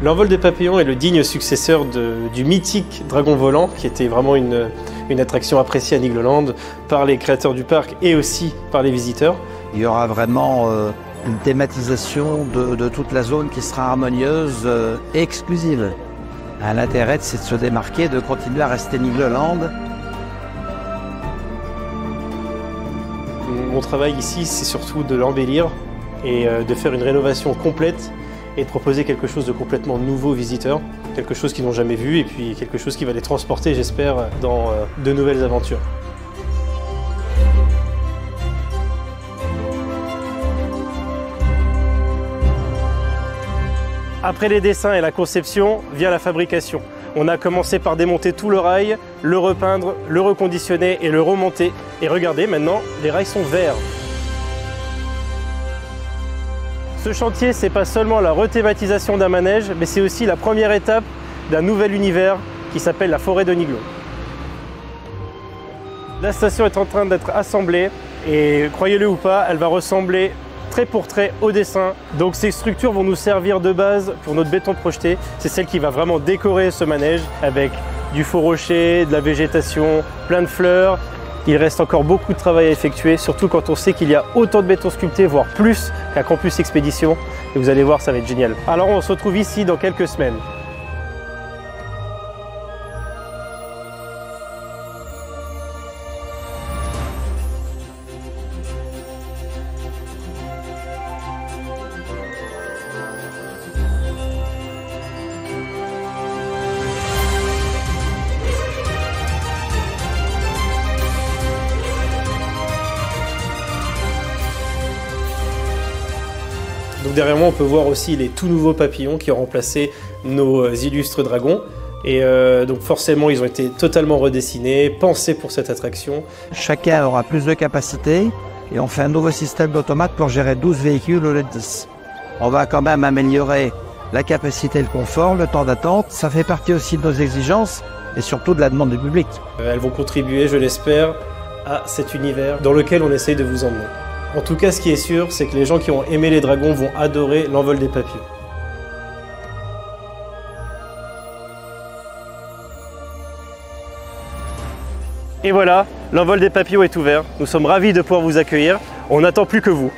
L'envol des papillons est le digne successeur du mythique dragon volant, qui était vraiment une attraction appréciée à Nigloland par les créateurs du parc et aussi par les visiteurs. Il y aura vraiment une thématisation de toute la zone qui sera harmonieuse et exclusive. L'intérêt, c'est de se démarquer, de continuer à rester Nigloland. Mon travail ici, c'est surtout de l'embellir et de faire une rénovation complète et de proposer quelque chose de complètement nouveau aux visiteurs, quelque chose qu'ils n'ont jamais vu et puis quelque chose qui va les transporter, j'espère, dans de nouvelles aventures. Après les dessins et la conception, vient la fabrication. On a commencé par démonter tout le rail, le repeindre, le reconditionner et le remonter. Et regardez, maintenant, les rails sont verts. Ce chantier, c'est pas seulement la rethématisation d'un manège, mais c'est aussi la première étape d'un nouvel univers qui s'appelle la forêt de Niglo. La station est en train d'être assemblée et croyez-le ou pas, elle va ressembler trait pour trait au dessin. Donc ces structures vont nous servir de base pour notre béton projeté. C'est celle qui va vraiment décorer ce manège avec du faux rocher, de la végétation, plein de fleurs. Il reste encore beaucoup de travail à effectuer, surtout quand on sait qu'il y a autant de béton sculpté, voire plus qu'à Campus Expédition. Et vous allez voir, ça va être génial. Alors on se retrouve ici dans quelques semaines. Donc derrière moi, on peut voir aussi les tout nouveaux papillons qui ont remplacé nos illustres dragons. Et donc forcément, ils ont été totalement redessinés, pensés pour cette attraction. Chacun aura plus de capacité et on fait un nouveau système d'automate pour gérer 12 véhicules au lieu de 10. On va quand même améliorer la capacité et le confort, le temps d'attente. Ça fait partie aussi de nos exigences et surtout de la demande du public. Elles vont contribuer, je l'espère, à cet univers dans lequel on essaye de vous emmener. En tout cas, ce qui est sûr, c'est que les gens qui ont aimé les dragons vont adorer l'envol des papillons. Et voilà, l'envol des papillons est ouvert. Nous sommes ravis de pouvoir vous accueillir. On n'attend plus que vous.